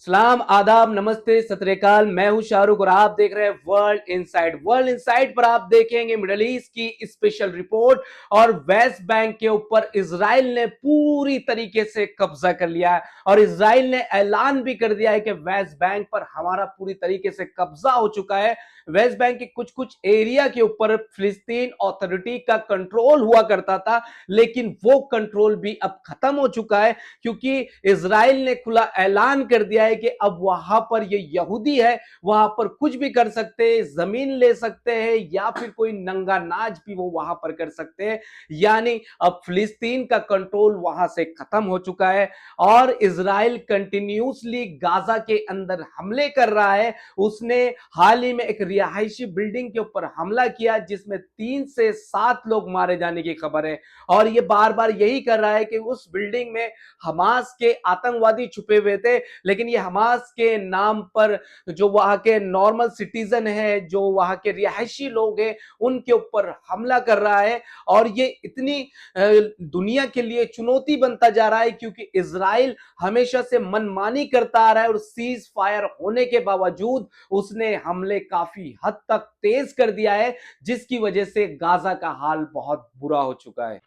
सलाम आदाब नमस्ते सत श्री अकाल। मैं हूं शाहरुख और आप देख रहे हैं वर्ल्ड इनसाइड। वर्ल्ड इनसाइड पर आप देखेंगे मिडल ईस्ट की स्पेशल रिपोर्ट और वेस्ट बैंक के ऊपर इजराइल ने पूरी तरीके से कब्जा कर लिया है और इजराइल ने ऐलान भी कर दिया है कि वेस्ट बैंक पर हमारा पूरी तरीके से कब्जा हो चुका है। वेस्ट बैंक के कुछ कुछ एरिया के ऊपर फिलिस्तीन अथॉरिटी का कंट्रोल हुआ करता था, लेकिन वो कंट्रोल भी अब खत्म हो चुका है क्योंकि इजराइल ने खुला ऐलान कर दिया है कि अब वहां पर ये यहूदी है, वहां पर कुछ भी कर सकते हैं, जमीन ले सकते हैं या फिर कोई नंगा नाच भी वो वहां पर कर सकते हैं। यानी अब फिलिस्तीन का कंट्रोल वहां से खत्म हो चुका है और इजराइल कंटिन्यूसली गाजा के अंदर हमले कर रहा है। उसने हाल ही में एक रिहायशी बिल्डिंग के ऊपर हमला किया जिसमें 3 से 7 लोग मारे जाने की खबर है और ये बार बार यही कर रहा है कि उस बिल्डिंग में हमास के आतंकवादी छुपे हुए थे, लेकिन ये हमास के नाम पर जो वहां के नॉर्मल सिटीजन है, जो वहां के रिहायशी लोग हैं, उनके ऊपर हमला कर रहा है। और ये इतनी दुनिया के लिए चुनौती बनता जा रहा है क्योंकि इजराइल हमेशा से मनमानी करता आ रहा है और सीज फायर होने के बावजूद उसने हमले काफी हद तक तेज कर दिया है, जिसकी वजह से गाजा का हाल बहुत बुरा हो चुका है।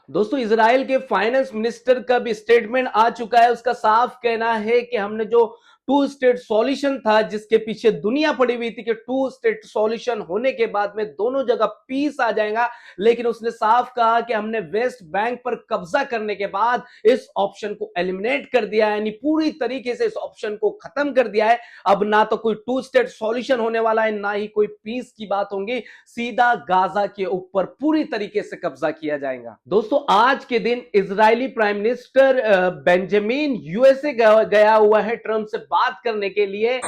दोस्तों, इजराइल के फाइनेंस मिनिस्टर का भी स्टेटमेंट आ चुका है। उसका साफ कहना है कि हमने जो टू स्टेट सॉल्यूशन था, जिसके पीछे दुनिया पड़ी हुई थी कि टू स्टेट सॉल्यूशन होने के बाद में दोनों जगह पीस आ जाएगा, लेकिन उसने साफ कहा कि हमने वेस्ट बैंक पर कब्जा करने के बाद इस ऑप्शन को एलिमिनेट कर दिया है, यानी पूरी तरीके से इस ऑप्शन को खत्म कर दिया है। अब ना तो कोई टू स्टेट सॉल्यूशन होने वाला है, ना ही कोई पीस की बात होगी, सीधा गाजा के ऊपर पूरी तरीके से कब्जा किया जाएगा। दोस्तों, आज के दिन Israeli prime minister Benjamin USA गया हुआ है ट्रंप से बात करने के लिए।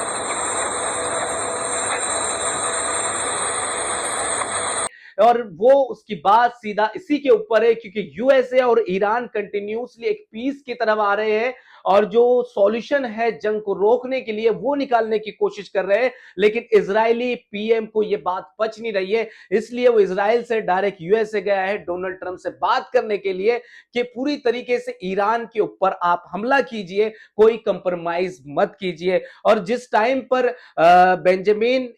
और वो उसकी बात सीधा इसी के ऊपर है क्योंकि यूएसए और ईरान कंटिन्यूसली एक पीस की तरफ आ रहे हैं और जो सॉल्यूशन है जंग को रोकने के लिए वो निकालने की कोशिश कर रहे हैं, लेकिन इजरायली पीएम को ये बात पच नहीं रही है। इसलिए वो इजराइल से डायरेक्ट यूएसए गया है डोनाल्ड ट्रंप से बात करने के लिए कि पूरी तरीके से ईरान के ऊपर आप हमला कीजिए, कोई कंप्रोमाइज मत कीजिए। और जिस टाइम पर बेंजामिन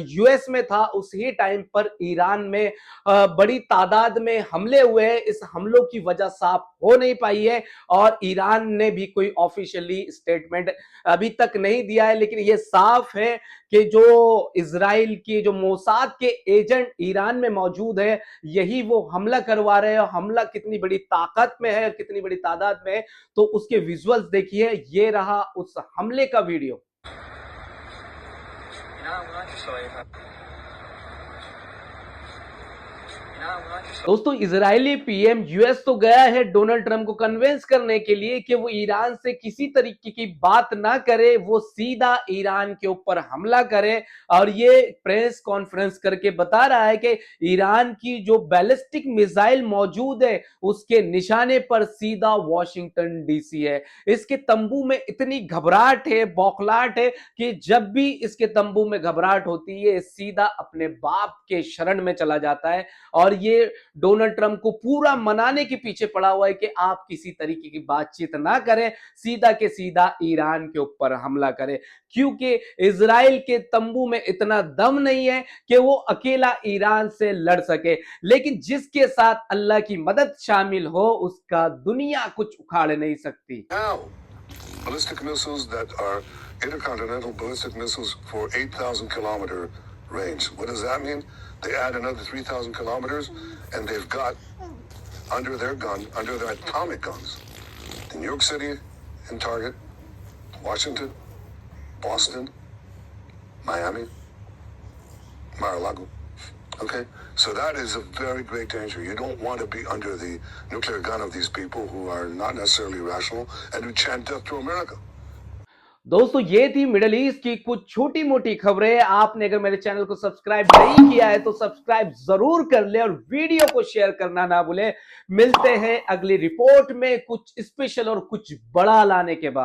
यूएस में था, उसी टाइम पर ईरान में बड़ी तादाद में हमले हुए हैं। इस हमलों की वजह साफ हो नहीं पाई है और ईरान ने भी कोई ऑफिशियली स्टेटमेंट अभी तक नहीं दिया है, लेकिन यह साफ है कि जो इजराइल की जो मोसाद के एजेंट ईरान में मौजूद है, यही वो हमला करवा रहे हैं। हमला कितनी बड़ी ताकत में है, कितनी बड़ी तादाद में है, तो उसके विजुअल्स देखिए। ये रहा उस हमले का वीडियो। दोस्तों, इजरायली पीएम यूएस तो गया है डोनाल्ड ट्रंप को कन्विंस करने के लिए कि वो ईरान से किसी तरीके की बात ना करे, वो सीधा ईरान के ऊपर हमला करे। और ये प्रेस कॉन्फ्रेंस करके बता रहा है कि ईरान की जो बैलिस्टिक मिसाइल मौजूद है उसके निशाने पर सीधा वॉशिंगटन डीसी है। इसके तंबू में इतनी घबराहट है, बौखलाहट है कि जब भी इसके तंबू में घबराहट होती है सीधा अपने बाप के शरण में चला जाता है। और ये डोनाल्ड ट्रंप को पूरा मनाने के पीछे पड़ा हुआ है कि आप किसी तरीके की बातचीत ना करें, सीधा के सीधा ईरान के ऊपर हमला करें, क्योंकि इजराइल के तंबू में इतना दम नहीं है कि वो अकेला ईरान से लड़ सके। लेकिन जिसके साथ अल्लाह की मदद शामिल हो उसका दुनिया कुछ उखाड़ नहीं सकती। Ballistic missiles that are intercontinental ballistic missiles for 8,000 kilometer range. What does that mean? They add another 3,000 kilometers and they've got under their atomic guns, in New York City, in Target, Washington, Boston, Miami, Mar-a-Lago. Okay, so that is a very great danger. You don't want to be under the nuclear gun of these people who are not necessarily rational and who chant death to America. दोस्तों, ये थी middle east की कुछ छोटी मोटी खबरें। आपने अगर मेरे चैनल को सब्सक्राइब नहीं किया है तो सब्सक्राइब जरूर कर ले और वीडियो को शेयर करना ना भूले। मिलते हैं अगली रिपोर्ट में कुछ स्पेशल और कुछ बड़ा लाने के बाद।